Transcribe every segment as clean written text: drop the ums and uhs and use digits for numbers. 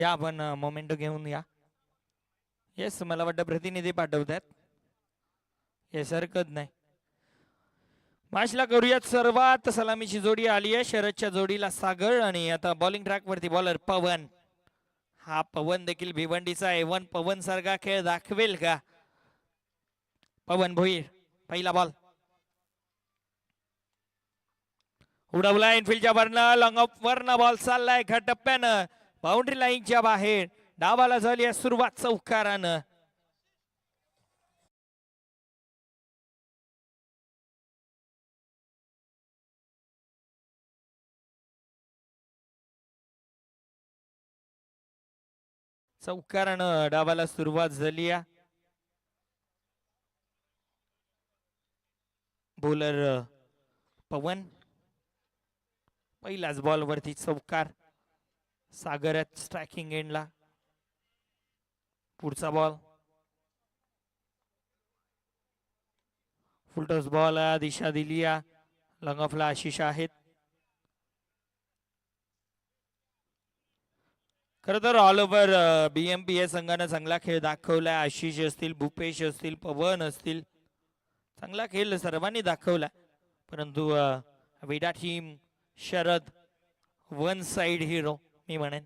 या आपण मोमेंटो घेऊन या. येस मला वाटतं प्रतिनिधी पाठवतात. येस हरकत नाही. मॅचला करूयात सर्वात. सलामीची जोडी आली आहे शरदच्या जोडीला सागर आणि आता बॉलिंग ट्रॅक वरती बॉलर पवन. हा पवन देखील भिवंडीचा आहे. पवन सारखा खेळ दाखवेल का? पवन भोईर पहिला बॉल उडवला इनफिल्डच्या वरनं. लॉंग ऑफ वरनं बॉल चाललाय टप्प्यानं बाउंड्री लाईनच्या बाहेर. डावाला झाली आहे सुरुवात चौकारानं. चौकारानं डावाला सुरुवात झाली आहे. बॉलर पवन पहिल्याच बॉल वरती चौकार. सागर स्ट्रायकिंग एंडला. पुढचा बॉल फुलटॉस बॉल दिशा दिली. लॉंग ऑफला आशिष आहेत. खर तर ऑल ओव्हर बीएमपी या संघानं चांगला खेळ दाखवलाय. आशिष असतील, भूपेश असतील, पवन असतील, चांगला खेळ सर्वांनी दाखवला. परंतु विडा team Sharad one side hero मी म्हणेन.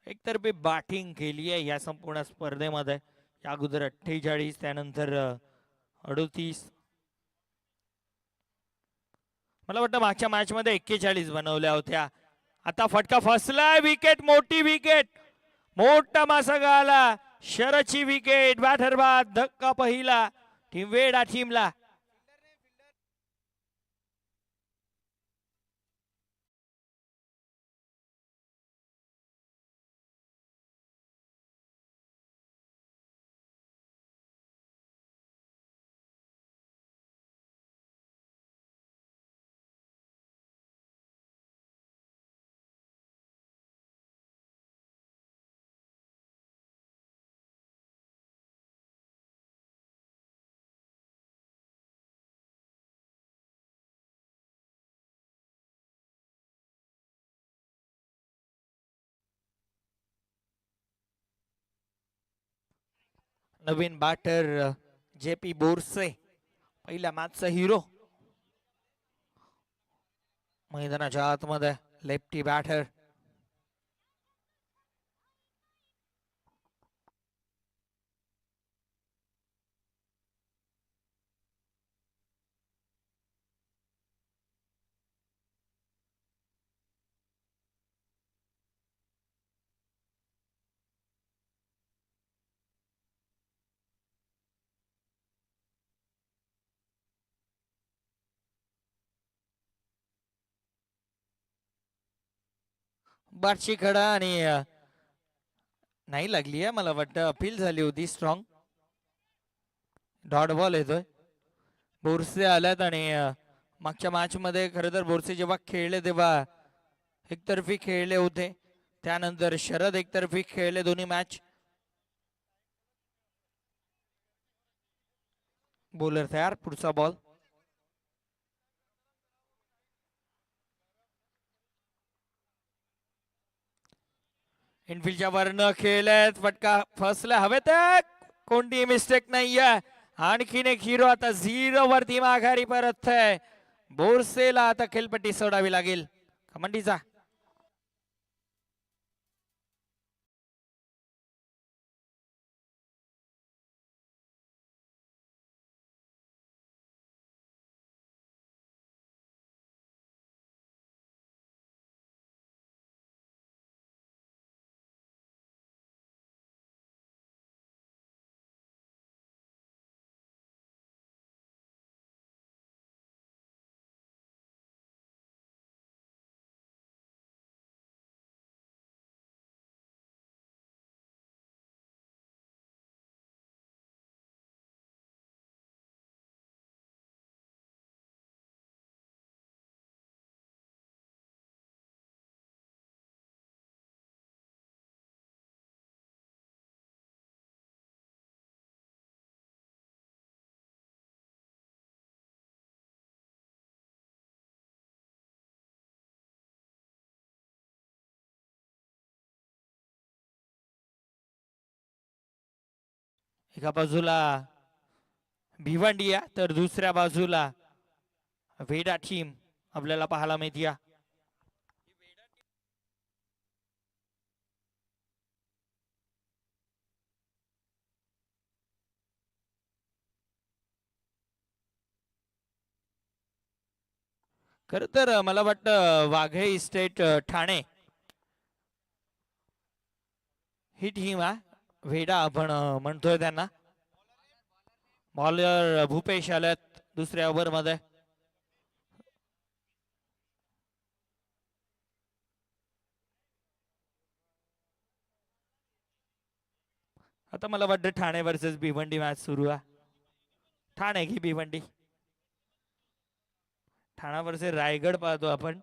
एकतर्फी बॅटिंग केली आहे या संपूर्ण स्पर्धेमध्ये. या अगोदर 48 त्यानंतर 38. मला वाटतं मागच्या मॅच मध्ये 41 बनवल्या होत्या. आता फटका फसलाय. विकेट मोठी विकेट. मोठा मासा गाला. शरदची विकेट. बॅटर बाद. धक्का पहिला टीम वेडा टीमला. नवीन बॅटर जेपी बोरसे पहिल्या मॅचचा हिरो. मैदानाच्या आतमध्ये लेफ्टी बॅटर. बारची खडा आणि नाही लागली आहे. मला वाटतं अपील झाली होती स्ट्रॉंग. डॉट बॉल येतोय. बोरसे आल्यात आणि मागच्या मॅच मध्ये खरं तर बोरसे जेव्हा खेळले तेव्हा एकतर्फी खेळले होते. त्यानंतर शरद एकतर्फी खेळले दोन्ही मॅच. बॉलर तयार. पुढचा बॉल इनफिल्डच्या वरनं खेळलेत. फटका फसला हवेत. कोणती मिस्टेक नाहीये. आणखीन एक हिरो आता 0 वरती माघारी परत आहे. बोरसेला आता खेळपट्टी सोडावी लागेल कमांडीचा. एका बाजूला भिवंडिया तर दुसऱ्या बाजूला वेडा टीम आपल्याला पाहायला मिळते. खर तर मला वाटतं वाघे इस्टेट ठाणे ही टीम आहे. वेडा आपण म्हणतोय त्यांना. बॉलर भूपेश आल्यात दुसऱ्या ओव्हर मध्ये. आता मला वाटतं ठाणे वर्सेस भिवंडी मॅच सुरू आहे. ठाणे की भिवंडी. ठाणा वर्सेस रायगड पाहतो आपण.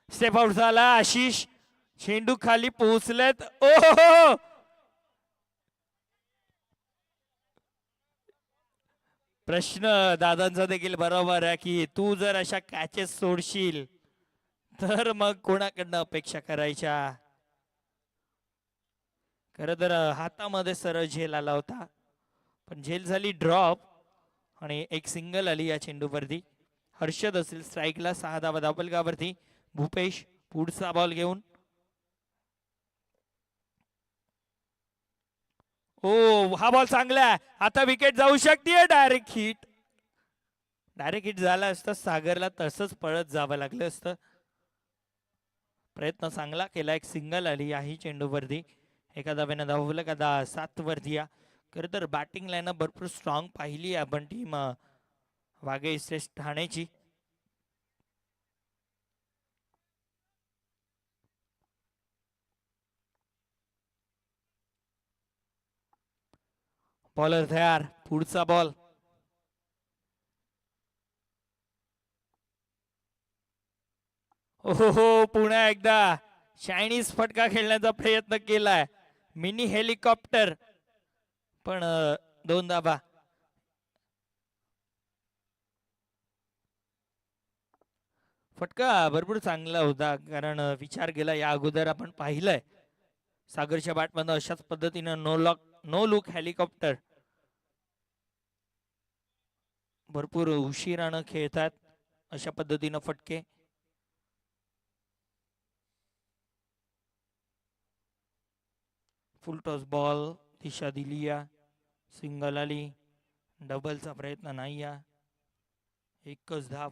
स्टेप आउट झाला आशिष. चेंडू खाली पोहोचलेत. ओ प्रश्न दादांचा देखील बरोबर आहे की तू जर अशा कॅचेस सोडशील तर मग कोणाकडनं अपेक्षा करायच्या. खर तर हातामध्ये सरळ झेल आला होता पण झेल झाली ड्रॉप आणि एक सिंगल आली या चेंडूवरती. हर्षद असेल स्ट्राईकला 6 धावा धापलगावरती. भूपेश पुढचा बॉल घेऊन. ओ हा बॉल चांगला आहे. आता विकेट जाऊ शकते. Direct hit. डायरेक्ट हिट झाला असतं सागरला तसंच पळत जावं लागलं असतं. प्रयत्न चांगला केला. एक सिंगल आली याही चेंडूवरती. एका धाब्यानं धावलं का 7 वरती या. खरं तर बॅटिंग लाईनअप भरपूर स्ट्रॉंग पाहिली आपण टीम वाघे इस्टेट ठाण्याची. बॉलर तयार. पुढचा बॉल. हो पुन्हा एकदा चायनीज फटका खेळण्याचा प्रयत्न केलाय. मिनी हेलिकॉप्टर पण 2 धाबा. फटका भरपूर चांगला होता कारण विचार केला या अगोदर आपण पाहिलंय सागरच्या बॅटमधून अशाच पद्धतीनं नो लुक हेलिकॉप्टर भरपूर उशिरानं खेळतात अशा पद्धतीनं फटके. फुल टॉस बॉल दिशा दिली या. सिंगल आली. डबलचा प्रयत्न नाही या. एकच धाव.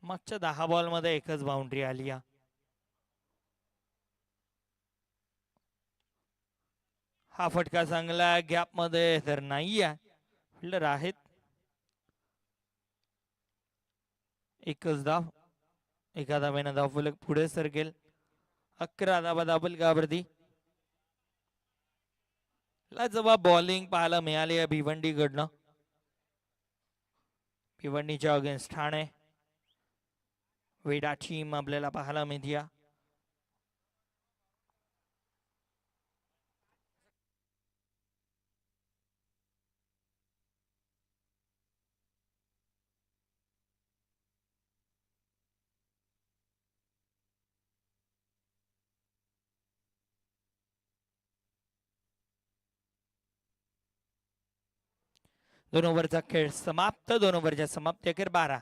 मागच्या 10 बॉल मध्ये एकच बाउंड्री आली या. हा फटका चांगला गॅप मध्ये तर नाही आहे. फिल्डर आहेत. एकच धाव. एका धाव्यानं धावफलक पुढे सरकेल. 11 धावा धाबलगावरती. लाजवाब बॉलिंग पाहायला मिळाली आहे भिवंडीकडनं. भिवंडीच्या अगेन्स्ट ठाणे वेडा टीम आपल्याला पाहायला मिळते. दोन ओव्हरचा खेळ समाप्त. 2 ओव्हरच्या समाप्ती अखेर 12.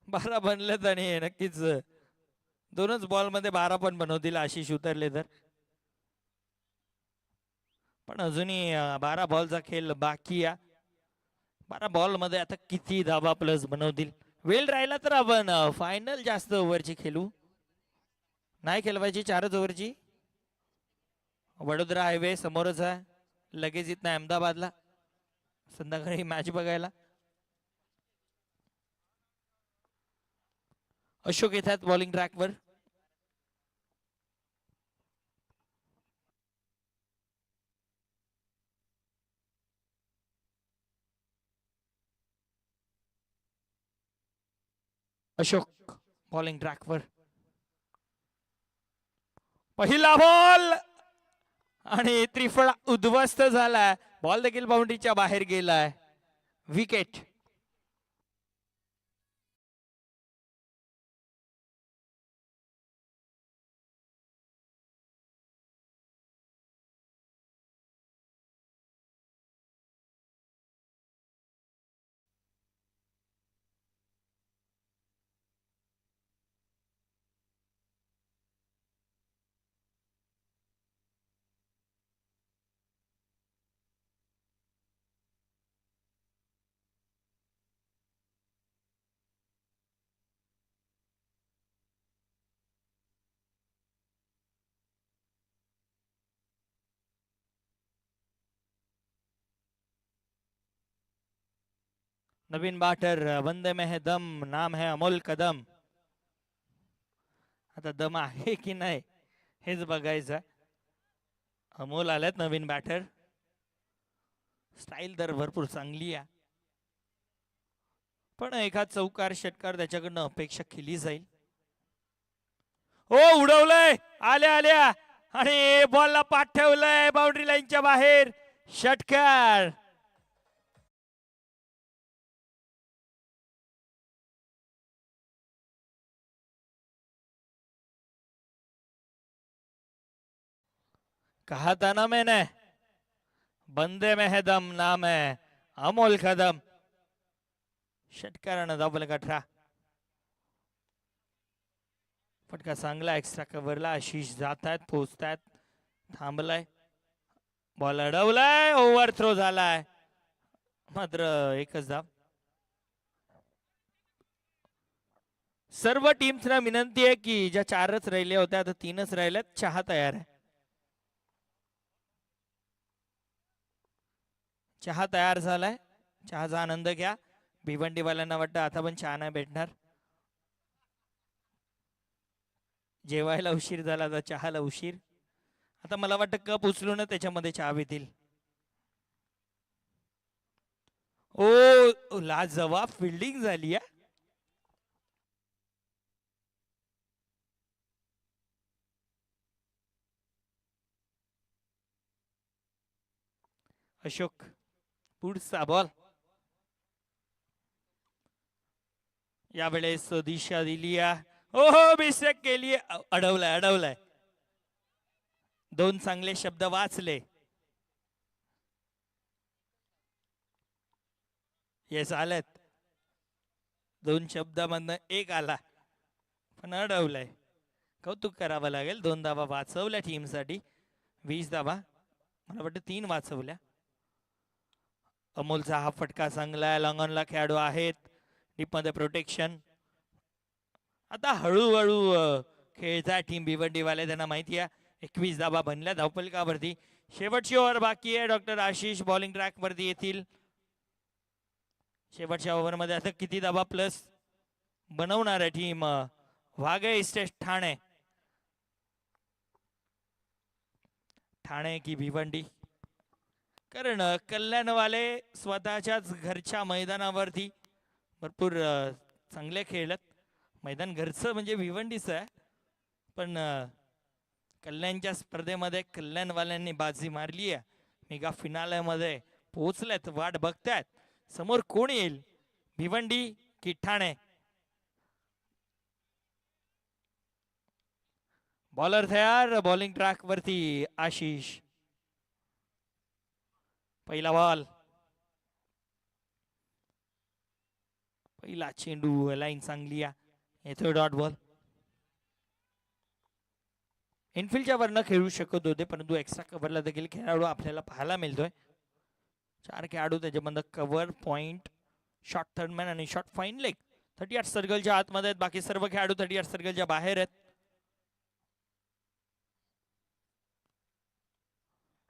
बारा बनलेत आणि नक्कीच 2च बॉल मध्ये 12 पण बनवतील आशिष उतरले तर. पण अजूनही 12 बॉलचा खेळ बाकी या. 12 बॉल मध्ये आता किती धावा प्लस बनवतील. वेळ राहिला तर आपण फायनल जास्त ओव्हरची खेळू. नाही खेळवायची 4च ओव्हरची. वडोदरा हायवे समोरच आहे. लगेच येत नाही अहमदाबादला संध्याकाळी मॅच बघायला. अशोक येतात बॉलिंग ट्रॅकवर. अशोक बॉलिंग ट्रॅकवर. पहिला बॉल आणि त्रिफळा उद्ध्वस्त झालाय. बॉल देखील बाउंड्रीच्या बाहेर गेलाय. विकेट. नवीन बॅटर वंदे में है दम, नाम है अमोल कदम. आता दम आहे की नाही हेच बघायचं. अमोल आल्यात नवीन बॅटर. स्टाईल तर भरपूर चांगली आहे, पण एखाद चौकार षटकार त्याच्याकडनं अपेक्षा केली जाईल. हो, उडवलंय आल्या आल्या आणि बॉलला पाठ ठेवलंय बाउंड्री लाईनच्या बाहेर. षटकार. कहा था ना मैंने, बंदे में है दम, नाम है अमोल कदम. षटकारानं दाबल गठरा. फटका चांगला एक्स्ट्रा कव्हरला. आशिष जात आहेत, पोहोचतायत, थांबलाय. बॉल अडवलाय, ओव्हर थ्रो झालाय, मात्र एकच धाव. सर्व टीम्सना विनंती आहे की ज्या 4च राहिल्या होत्या आता 3च राहिल्यात. चहा तयार आहे. चहा तयार झालाय. चहाचा आनंद घ्या. भिवंडीवाल्यांना वाटतं आता पण चहा नाही भेटणार. जेवायला उशीर झाला तर चहाला उशीर. आता मला वाटतं कप उचलून त्याच्यामध्ये चहा येतील. ओ, लाजवाब फिल्डिंग झाली आहे. अशोक, पुढचा बॉल. यावेळेस दिशा दिली आहे. हो हो, मिस्टेक केली. अडवलाय अडवलाय. दोन चांगले शब्द वाचले. येस, आलेत. दोन शब्दामधनं एक आला, पण अडवलाय. कौतुक करावं लागेल. 2 धावा वाचवल्या टीमसाठी. 20 धावा, मला वाटतं 3 वाचवल्या. अमोलचा हा फटका चांगला आहे. लॉंगॉनला खेळाडू आहेत. डीपमध्ये प्रोटेक्शन. आता हळूहळू खेळता टीम भिवंडीवाले. त्यांना माहिती आहे 21 धावा बनल्या धावफलकावरती. शेवटची ओव्हर बाकी आहे. डॉक्टर आशिष बॉलिंग ट्रॅक वरती येतील. शेवटच्या ओव्हरमध्ये आता किती धावा प्लस बनवणार आहे टीम वाघे इस्टेट ठाणे. ठाणे की भिवंडी, कारण कल्याणवाले स्वतःच्याच घरच्या मैदानावरती भरपूर चांगले खेळत. मैदान घरचं म्हणजे भिवंडीचं आहे, पण कल्याणच्या स्पर्धेमध्ये कल्याणवाल्यांनी बाजी मारली आहे. मेगा फिनालेमध्ये पोहोचलेत. वाट बघतायत समोर कोण येईल, भिवंडी की ठाणे. बॉलर तयार. बॉलिंग ट्रॅक वरती आशिष. पहिला बॉल. पहिला चेंडू. लाईन चांगली आहे. येतोय डॉट बॉल. इनफिल्डच्या वरनं खेळू शकत होते, परंतु एक्स्ट्रा कव्हरला देखील खेळाडू आपल्याला पाहायला मिळतोय. 4 खेळाडू त्याच्यामध्ये कव्हर, पॉइंट, शॉर्ट थर्डमॅन आणि शॉर्ट फाईन लेग. 38 सर्कलच्या आतमध्ये आहेत. बाकी सर्व खेळाडू 38 सर्कलच्या बाहेर आहेत.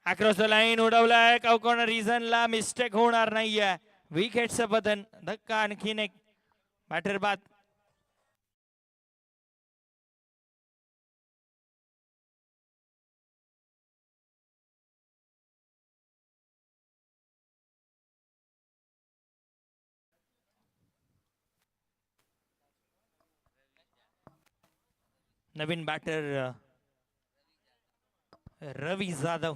अक्रॉस द लाईन उडवलाय. कॉर्नर रिझनला मिस्टेक होणार नाहीये. विकेटचं पतन. धक्का आणखीन एक. बॅटर बाद. नवीन बॅटर रवी जाधव.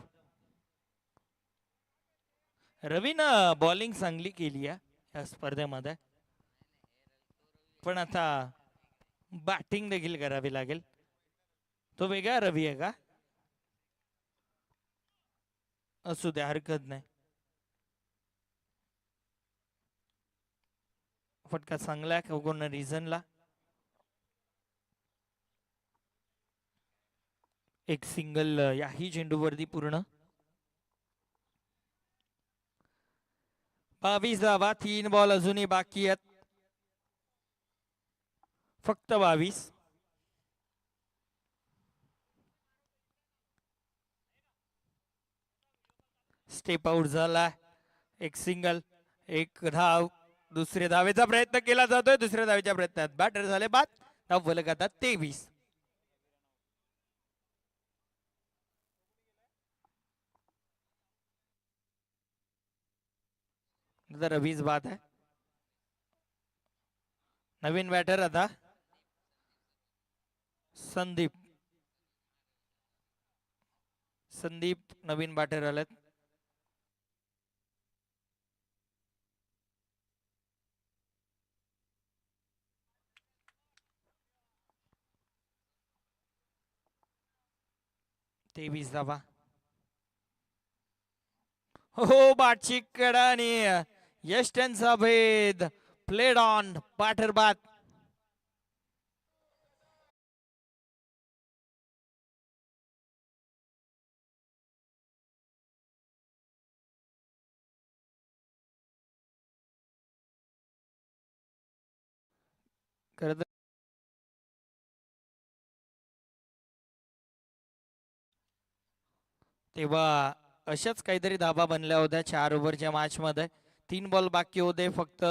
रवीनं बॉलिंग चांगली केली आहे या स्पर्धेमध्ये, पण आता बॅटिंग देखील करावी लागेल. तो वेगळा रवी आहे का? असू द्या, हरकत नाही. फटका चांगला आहे कोण रिझनला. एक सिंगल याही चेंडूवरती पूर्ण. 22 धावा, 3 बॉल अजूनही बाकी आहेत. फक्त 22. स्टेप आउट झाला. एक सिंगल, एक धाव. दुसऱ्या धावेचा प्रयत्न केला जातोय. दुसऱ्या धावेच्या प्रयत्नात बॅटर झाले बाद. धाव फलक आता 23. रवीज बाद आहे. नवीन बॅटर आता संदीप. संदीप नवीन बॅटर आलेत. तेवीस धावा. हो, बाटची कडा आणि यश त्यांचा भेद. प्लेड ऑन, बॅटर बाद. खरं तेव्हा अशाच काहीतरी धाबा बनल्या होत्या 4 ओव्हरच्या मॅच मध्ये. 3 बॉल बाकी होते, फक्त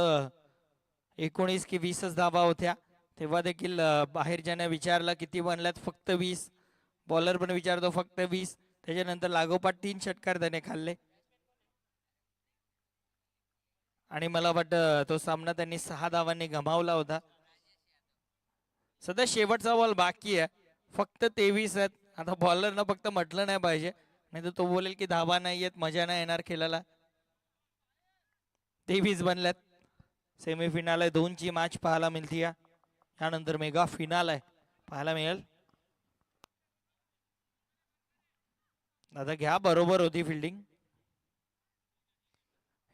19 की 20च धाबा होत्या. तेव्हा देखील बाहेरच्याने विचारलं किती बनल्यात, फक्त 20. बॉलर पण विचारतो फक्त 20. त्याच्यानंतर लागोपाठ 3 षटकार त्याने खाल्ले आणि मला वाटतं तो सामना त्यांनी 6 धावांनी गमावला होता. सध्या शेवटचा बॉल बाकी आहे, फक्त 23 आहेत. आता बॉलरनं फक्त म्हटलं नाही पाहिजे, नाही तर तो बोलेल की धावा नाही येत, मजा नाही येणार खेळायला. 23 बनल्यात. सेमीफिनाल आहे, 2 ची मॅच पाहायला मिळते. यानंतर मेगा फिनाल आहे, पाहायला मिळेल. दादा घ्या, बरोबर होती फिल्डिंग.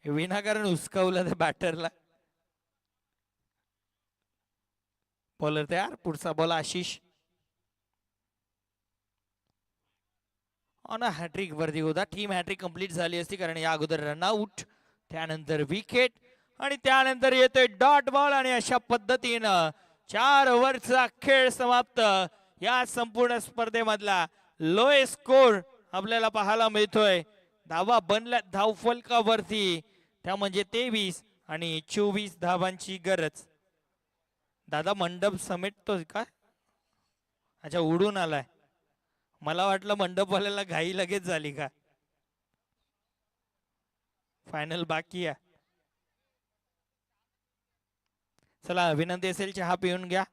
विनाकारण हुसकावलं त्या बॅटरला. बॉलर तयार. पुढचा बॉल आशिष. ऑन हॅट्रिक वरती होता. टीम हॅट्रिक कंप्लीट झाली असती, कारण या अगोदर रनआउट, त्यानंतर विकेट आणि त्यानंतर येतोय डॉट बॉल. आणि अशा पद्धतीनं 4 ओव्हरचा खेळ समाप्त. या संपूर्ण स्पर्धेमधला लोएस्ट स्कोर आपल्याला पाहायला मिळतोय. धावा बनल्या धावफलकावरती, त्या म्हणजे 23 आणि 24 धावांची गरज. दादा मंडप समेटतोय का? अच्छा, उडून आलाय. मला वाटलं मंडपवाल्याला घाई लगेच झाली का. फायनल बाकी आहे. चला, विनंती असेल चहा पिऊन घ्या.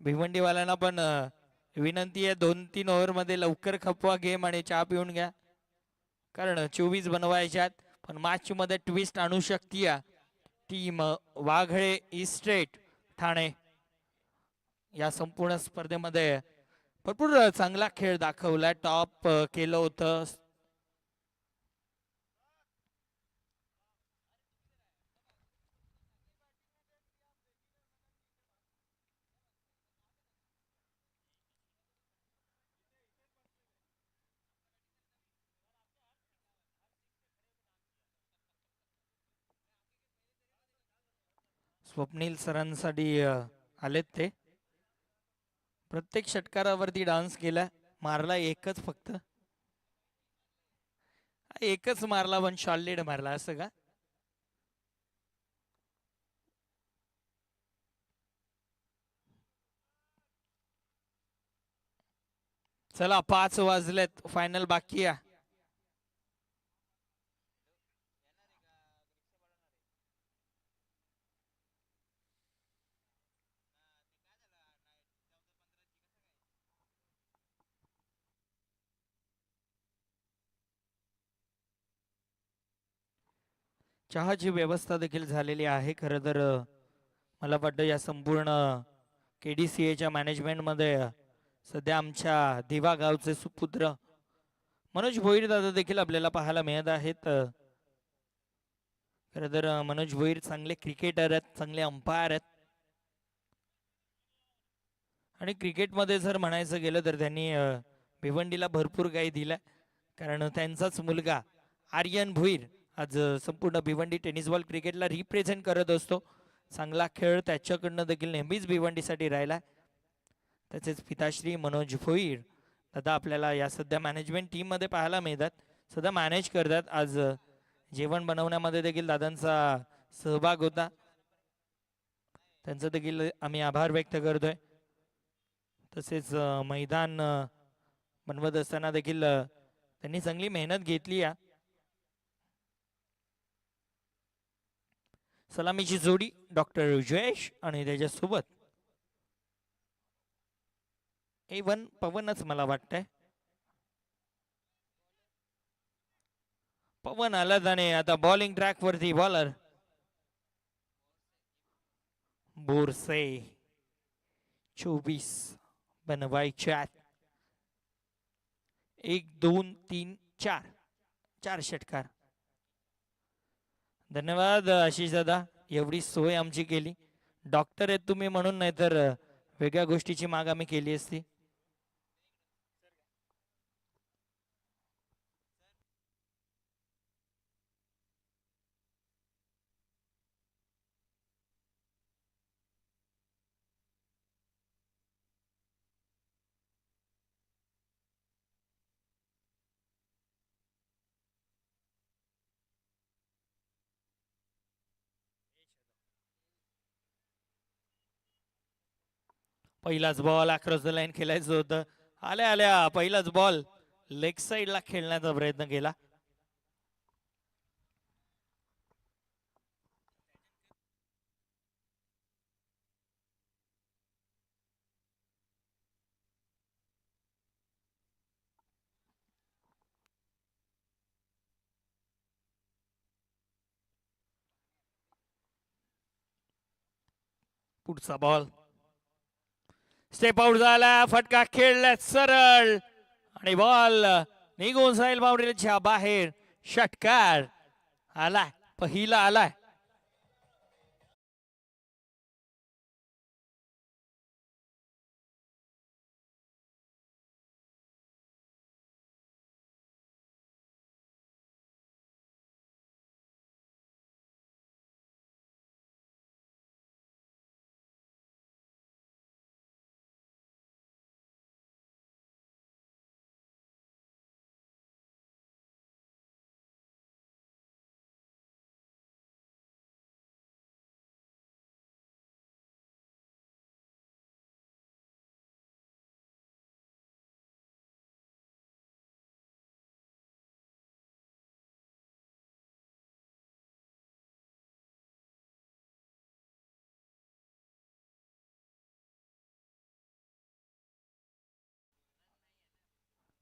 भिवंडीवाल्यांना पण विनंती आहे, 2-3 ओव्हर मध्ये लवकर खपवा गेम आणि चहा पिऊन घ्या, कारण 24 बनवायच्यात. पण मॅच मध्ये ट्विस्ट आणू शकते टीम वाघळे इस्टेट ठाणे. या संपूर्ण स्पर्धेमध्ये भरपूर चांगला खेळ दाखवलाय, टॉप केलं होतं. स्वप्नील सरांसाठी आलेत ते. प्रत्येक षटकारावरती डान्स केला. मारला एकच फक्त, एकच मारला, पण शॉलिड मारला असं का. चला, 5 वाजलेत, फायनल बाकी आहे. चहाची व्यवस्था देखील झालेली आहे. खरं तर मला वाटतं या संपूर्ण KDCAच्या मॅनेजमेंटमध्ये सध्या आमच्या दिवा गावचे सुपुत्र मनोज भोईर दादा देखील आपल्याला पाहायला मिळत आहेत. खरं तर मनोज भोईर चांगले क्रिकेटर आहेत, चांगले अंपायर आहेत. आणि क्रिकेटमध्ये जर म्हणायचं गेलं तर त्यांनी भिवंडीला भरपूर काही दिलं. कारण त्यांचाच मुलगा आर्यन भोईर आज संपूर्ण भिवंडी टेनिस बॉल क्रिकेटला रिप्रेझेंट करत असतो. चांगला खेळ त्याच्याकडनं देखील नेहमीच भिवंडीसाठी राहिला. तसेच पिताश्री मनोज भोईर दादा आपल्याला या सध्या मॅनेजमेंट टीममध्ये पाहायला मिळतात. सध्या मॅनेज करतात. आज जेवण बनवण्यामध्ये देखील दादांचा सहभाग होता. त्यांचा देखील आम्ही आभार व्यक्त करतोय. तसेच मैदान बनवत असताना देखील त्यांनी चांगली मेहनत घेतली. या सलामीची जोडी डॉक्टर जयेश आणि त्याच्यासोबत A1 पवनच मला वाटतंय. पवन आलाच आणि आता बॉलिंग ट्रॅक वरती बॉलर बोरसे 24 बनवायच्यात. 1 2 3 4 4 षटकार. धन्यवाद आशिष दादा, एवढी सोय आमची केली. डॉक्टर आहेत तुम्ही म्हणून, नाही तर वेगळ्या गोष्टीची माग आम्ही केली असती. पहिलाच बॉल अक्रॉस द लाईन खेळायचं होतं. आल्या आल्या पहिलाच बॉल लेग साईडला खेळण्याचा प्रयत्न केला. पुढचा बॉल स्टेप आउट झाला. फटका खेळला सरळ आणि बॉल निघून जाईल बाउंड्रीच्या बाहेर. षटकार आलाय, पहिला आलाय.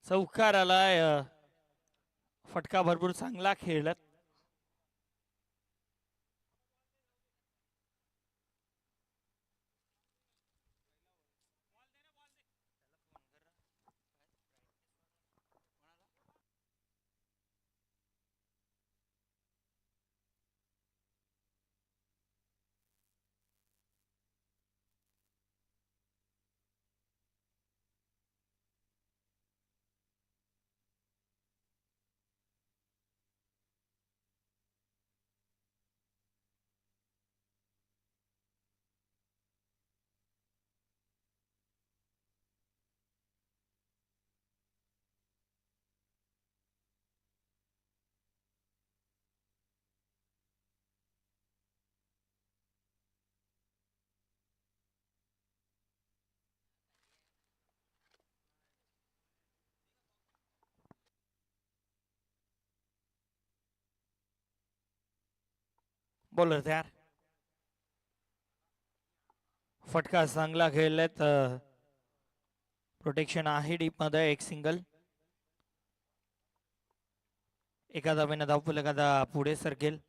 चौकार आलाय. फटका भरपूर चांगला खेळला. बॉलर तयार. फटका चांगला खेळलेत. प्रोटेक्शन आहे डीप मध्ये. एक सिंगल. एका धावेनं धावफलक आता पुढे सरकेल.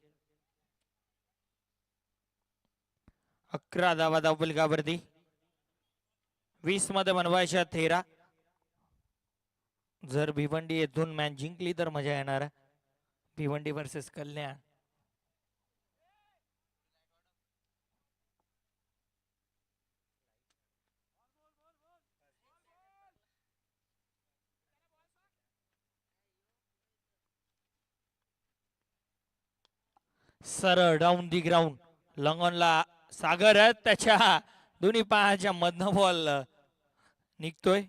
11 धावा धावफलकावरती. 20 मध्ये बनवायच्या 13. जर भिवंडी येथून मॅच जिंकली तर मजा येणार. भिवंडी वर्सेस कल्याण. सरळ डाऊन दी ग्राउंड. लंगॉनला सागर त्याच्या दोन्ही पायाच्या मधनं बॉल निघतोय.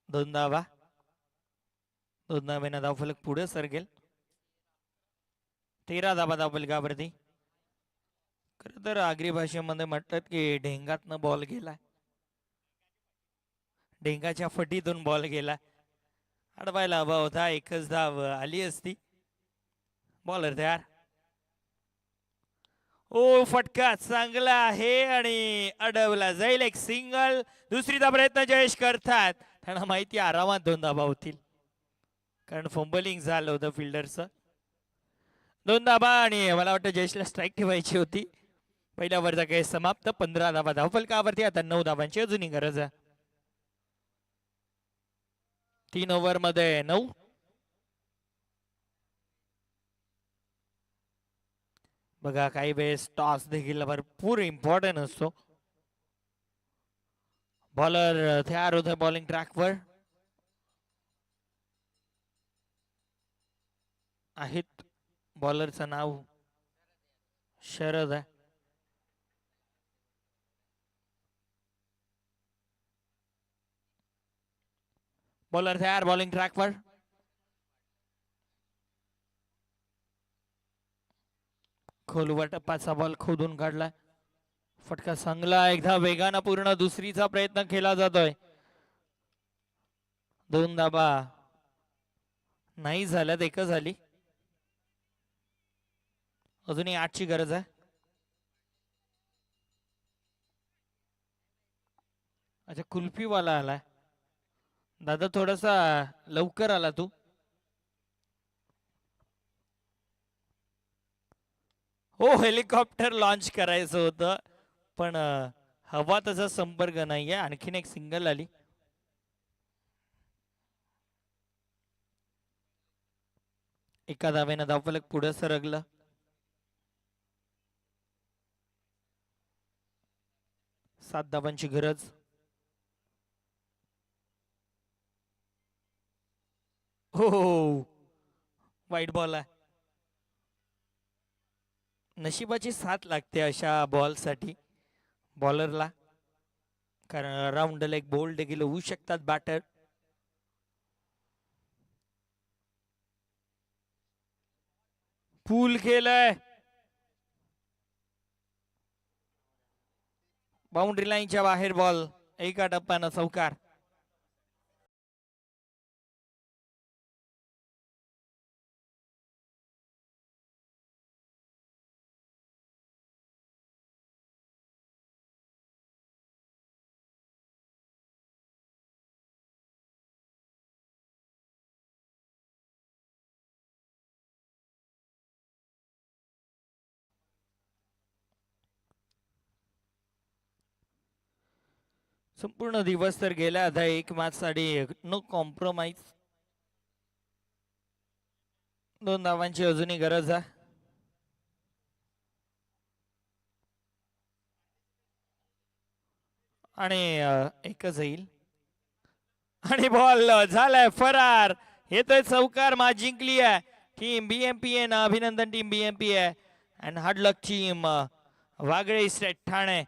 2 धावा. 2 धाव्यानं धावफलक पुढे सरकेल. 13 धावा धावफलकावरती. खरं तर आगरी भाषेमध्ये म्हणतात की ढेंगातनं बॉल गेलाय. ढेंगाच्या फटीतून बॉल गेला. अडवायला हवा होता. एकच धाव आली असती. बॉलर तयार. ओ फटका चांगला आहे आणि अडवला जाईल. एक सिंगल. दुसरीचा प्रयत्न जयेश करतात. त्यांना माहिती आरामात 2 धावा होतील कारण फंबलिंग झालं होतं फिल्डरचं. 2 धावा आणि मला वाटतं जयेशला स्ट्राईक ठेवायची होती. पहिल्या ओव्हरचा खेळ समाप्त. 15 धावा धावफलकावरती. आता 9 धावांची अजूनही गरज आहे. 3 ओव्हर मध्ये 9. बघा काही वेळेस टॉस देखील भरपूर इम्पॉर्टंट असतो. बॉलर तयार होत बॉलिंग ट्रॅकवर आहेत. बॉलरचं नाव शरद आहे. बॉलर तयार बॉलिंग ट्रॅकवर. खोलवर टप्पाचा बॉल खोदून काढला. फटका चांगला. एकदा वेगानं पूर्ण. दुसरीचा प्रयत्न केला जातोय. 2 धाबा नाही झाल्यात. एकच झाली. अजूनही 8ची गरज आहे. अच्छा कुल्फीवाला आलाय. दादा थोडासा लवकर आला तू. हो हेलिकॉप्टर लॉन्च करायचं होतं पण हवा तसा संपर्क नाहीये. आणखीन एक सिंगल आली. एका धावेनं धावफलक पुढे सरकलं. सात धावांची गरज. हो वाईट बॉल आहे. नशिबाची साथ लागते अशा बॉल साठी बॉलरला कारण राऊंडला एक बोल्ड देखील होऊ शकतात बॅटर. पूल केलंय. बाउंड्री लाईनच्या बाहेर बॉल. एका टप्प्यानं चौकार. संपूर्ण दिवस तर गेला. आता एक मॅच साठी नो कॉम्प्रोमाइज. 2 धावांची अजूनही गरज आहे. आणि एकच येईल. आणि बॉल झालाय फरार. येतोय चौकार. मॅच जिंकली आहे टीम BMPA ना. अभिनंदन team BMPA and hard luck team Wagle state Thane.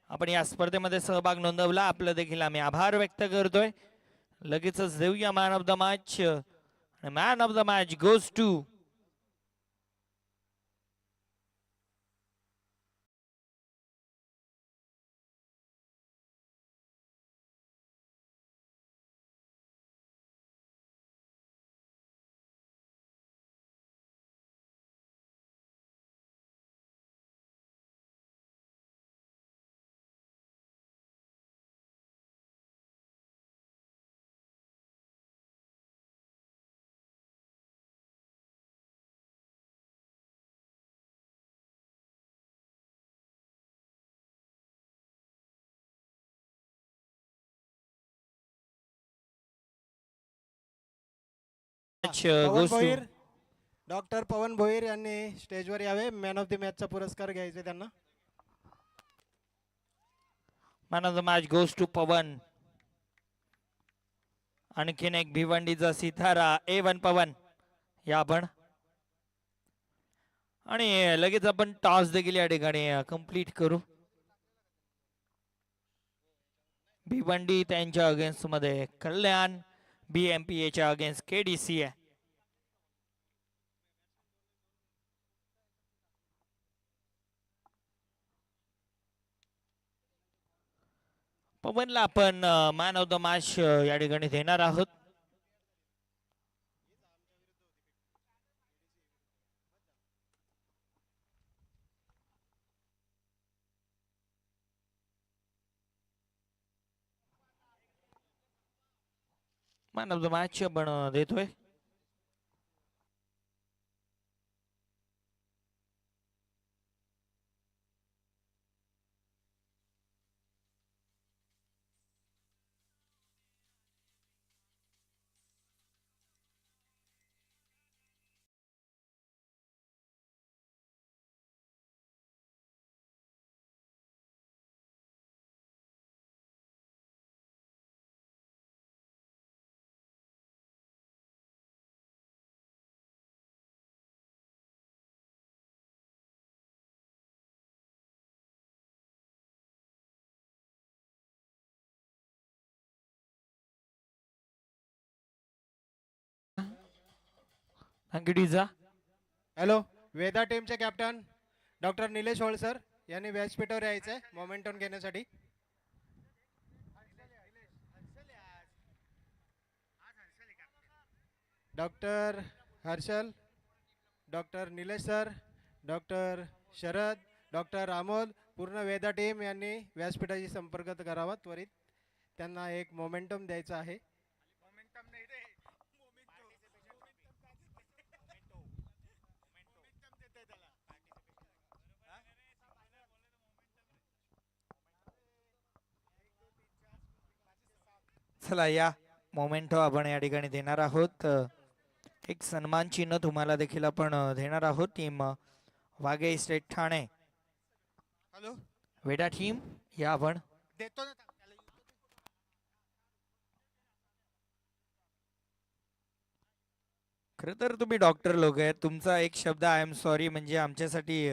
आपण या स्पर्धेमध्ये सहभाग नोंदवला. आपलं देखील आम्ही आभार व्यक्त करतोय. लगेचच देऊया man of the match. Man of the match goes to match Pawan goes to Bhoir, doctor Pawan Bhoir यांनी स्टेजवर यावे. मॅन ऑफ द मॅचचा पुरस्कार घ्यायचा त्यांना. Man of the match goes to Pawan. आणखीन एक भिवंडीचा सितारा A1 पवन या आपण. आणि लगेच आपण टॉस देखील या ठिकाणी कंप्लीट करू. भिवंडी त्यांच्या अगेन्स्ट मध्ये कल्याण BMPA च्या अगेन्स्ट KDC आहे. पवनला आपण मॅन ऑफ द मॅच या ठिकाणी देणार आहोत. मॅन ऑफ द मॅच आपण देतोय. अंगडीचा हॅलो, वेदा टीमचे कॅप्टन डॉक्टर निलेश होळसर यांनी व्यासपीठावर यायचंय मोमेंटम घेण्यासाठी. Doctor Harshal, doctor Nilesh sir, doctor Sharad, doctor Amol, पूर्ण वेदा टीम यांनी व्यासपीठाशी संपर्क करावा त्वरित. त्यांना एक मोमेंटम द्यायचा आहे. चला या मोमेंटो आपण या ठिकाणी देणार आहोत. एक सन्मान चिन्ह तुम्हाला देखील आपण देणार आहोत. Team Wahge state Thane. Hello, वेडा टीम या आपण. देतो ना. खरं तर तुम्ही डॉक्टर लोक आहेत. तुमचा एक शब्द आय एम सॉरी म्हणजे आमच्यासाठी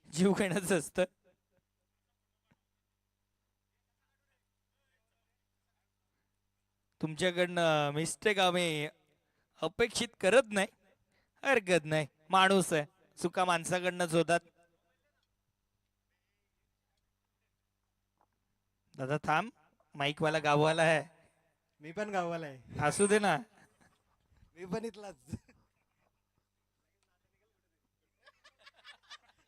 जीव घेणंच असतं. तुमच्याकडनं मिस्टेक आम्ही अपेक्षित करत नाही. हरकत नाही, माणूस आहे, चुका माणसाकडनंच होतात. दादा थांब, माईकवाला गाववाला आहे. मी पण गावाला आहे. असू दे ना. मी पण इथलाच.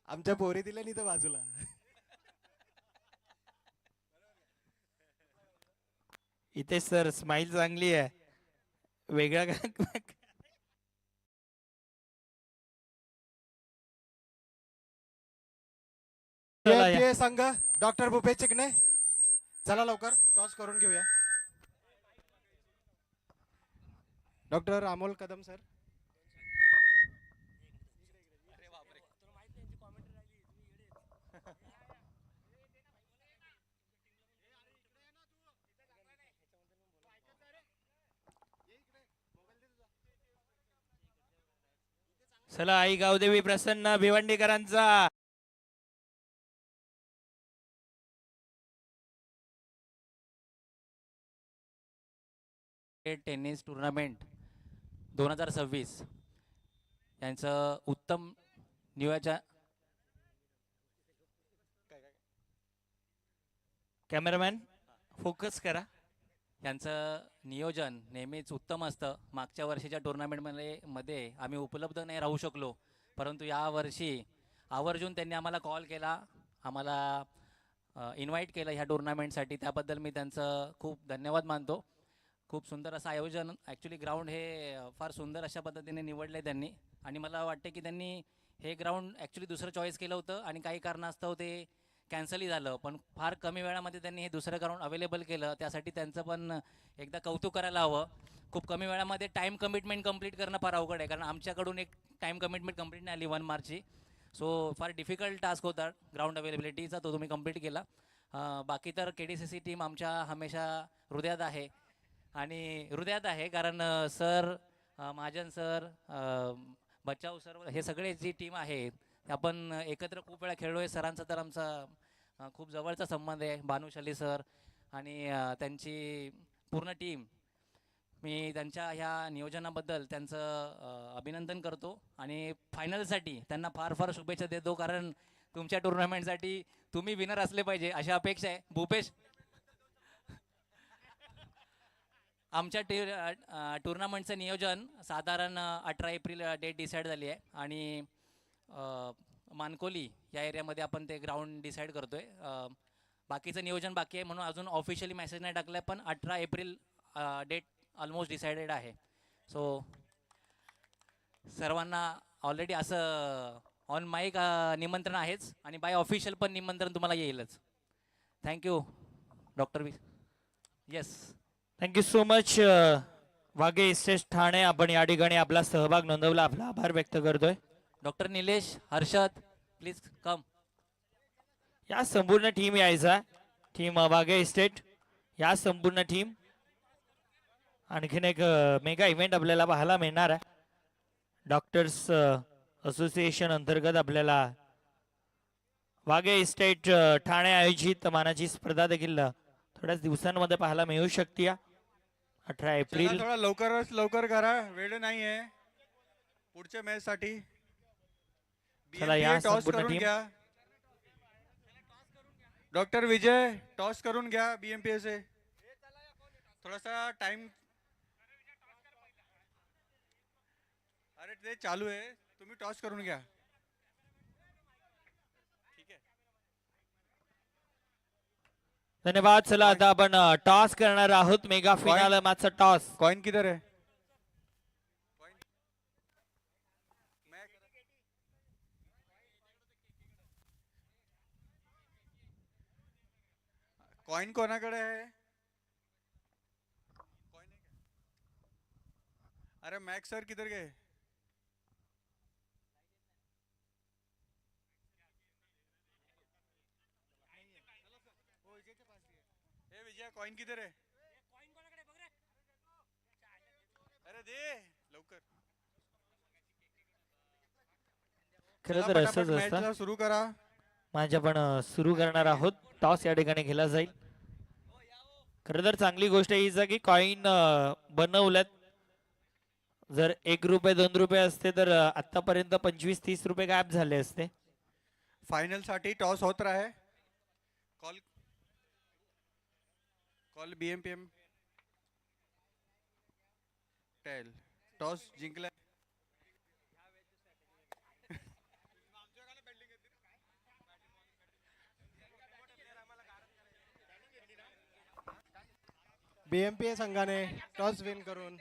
आमच्या पोरी दिल्या नाही तर बाजूला. इथे सर स्माइल चांगली आहे, वेगळा काय. चला या. BMPA संघ डॉक्टर भूपेश चिकणे, चला लवकर टॉस करून घेऊया. Doctor Amol Kadam sir. चला आई गावदेवी प्रसन्न भिवंडीकरांचा. टेनिस टुर्नामेंट 2026 यांचं उत्तम नियोजन. कॅमेरामॅन फोकस करा. यांचं नियोजन नेहमीच उत्तम असतं. मागच्या वर्षीच्या टुर्नामेंटमध्ये आम्ही उपलब्ध नाही राहू शकलो, परंतु यावर्षी आवर्जून त्यांनी आम्हाला कॉल केला, आम्हाला इन्व्हाइट केलं ह्या टुर्नामेंटसाठी. त्याबद्दल मी त्यांचं खूप धन्यवाद मानतो. खूप सुंदर असं आयोजन. ॲक्च्युली ग्राउंड हे फार सुंदर अशा पद्धतीने निवडलं आहे त्यांनी. आणि मला वाटते की त्यांनी हे ग्राउंड ॲक्च्युली दुसरं चॉईस केलं होतं आणि काही कारणास्तव ते कॅन्सलही झालं, पण फार कमी वेळामध्ये त्यांनी हे दुसरं ग्राउंड अवेलेबल केलं. त्यासाठी त्यांचं पण एकदा कौतुक करायला हवं. खूप कमी वेळामध्ये टाईम कमिटमेंट कंप्लीट करणं फार अवघड आहे, कारण आमच्याकडून एक टाईम कमिटमेंट कंप्लीट नाही आली 1 मार्चची. सो फार डिफिकल्ट टास्क होता ग्राउंड अवेलेबिलिटीचा, तो तुम्ही कंप्लीट केला. बाकी तर KDCC टीम आमच्या हमेशा हृदयात आहे आणि हृदयात आहे, कारण सर, महाजन सर, बच्चाऊ सर, हे सगळे जी टीम आहे आपण एकत्र खूप वेळा खेळलो आहे. सरांचा तर आमचा खूप जवळचा संबंध आहे, भानुशाली सर आणि त्यांची पूर्ण टीम. मी त्यांच्या ह्या नियोजनाबद्दल त्यांचं अभिनंदन करतो आणि फायनलसाठी त्यांना फार फार शुभेच्छा देतो, कारण तुमच्या टुर्नामेंटसाठी तुम्ही विनर असले पाहिजे अशी अपेक्षा आहे. भूपेश, आमच्या टुर्नामेंटचं नियोजन साधारण 18 एप्रिल डेट डिसाईड झाली आहे आणि मानकोली या एरियामध्ये आपण ते ग्राउंड डिसाईड करतो आहे. बाकीचं नियोजन बाकी आहे, म्हणून अजून ऑफिशियली मेसेज नाही टाकला आहे, पण 18 एप्रिल डेट ऑलमोस्ट डिसाइडेड आहे. सो सर्वांना ऑलरेडी असं ऑन माईक निमंत्रण आहेच आणि बाय ऑफिशियल पण निमंत्रण तुम्हाला येईलच. Thank you doctor V. Yes, thank you so much Wahge estate Thane. आपण या ठिकाणी आपला सहभाग नोंदवला, आपला आभार व्यक्त करतोय. Doctor Nilesh, Harshad, please come. या संपूर्ण टीम यायचा, टीम वाघे इस्टेट, या संपूर्ण टीम. आणखीन एक मेगा इव्हेंट आपल्याला पाहायला मिळणार आहे. डॉक्टर्स असोसिएशन अंतर्गत आपल्याला वाघे इस्टेट ठाणे आयोजित मानाची स्पर्धा देखील थोड्याच दिवसांमध्ये पाहायला मिळू शकते. 18 एप्रिल. थोडा लवकर करा, वेळ नाही आहे पुढच्या मॅच साठी. चला या टॉस संपूर्ण करून टीम. घ्या. डॉक्टर विजय, टॉस करून घ्या BMPA से. थोडासा टाइम. अरे ते चालू आहे, तुम्ही टॉस करून घ्या. ठीक आहे. धन्यवाद. चला आता आपण टॉस करणार आहोत. मेगा फिनाल मॅचचा टॉस. कॉइन किधर है? कॉइन कोणाकडे आहे? अरे मैक्स सर किधर गए? ए विजय, कॉइन किधर है? अरे दे लवकर. खरं चला तर पटापट असंच असतं. मॅचला सुरू करा. माझ्या आपण सुरू करणार आहोत. टॉस या ठिकाणी खेळला जाईल. खरं तर चांगली गोष्ट हीच आहे की कॉइन बनवल्यात. जर 1 रुपये 2 रुपये असते तर आतापर्यंत 25-30 रुपये गायब झाले असते. फाइनल साठी टॉस होत रहा है. कॉल BMPM टेल टॉस जिंकला. BMPA संघाने टॉस विन करून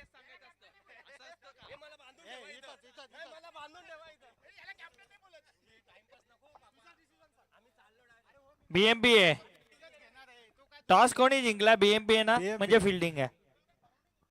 BMPA टॉस कोणी जिंकला? BMPA ना, म्हणजे फिल्डिंग आहे.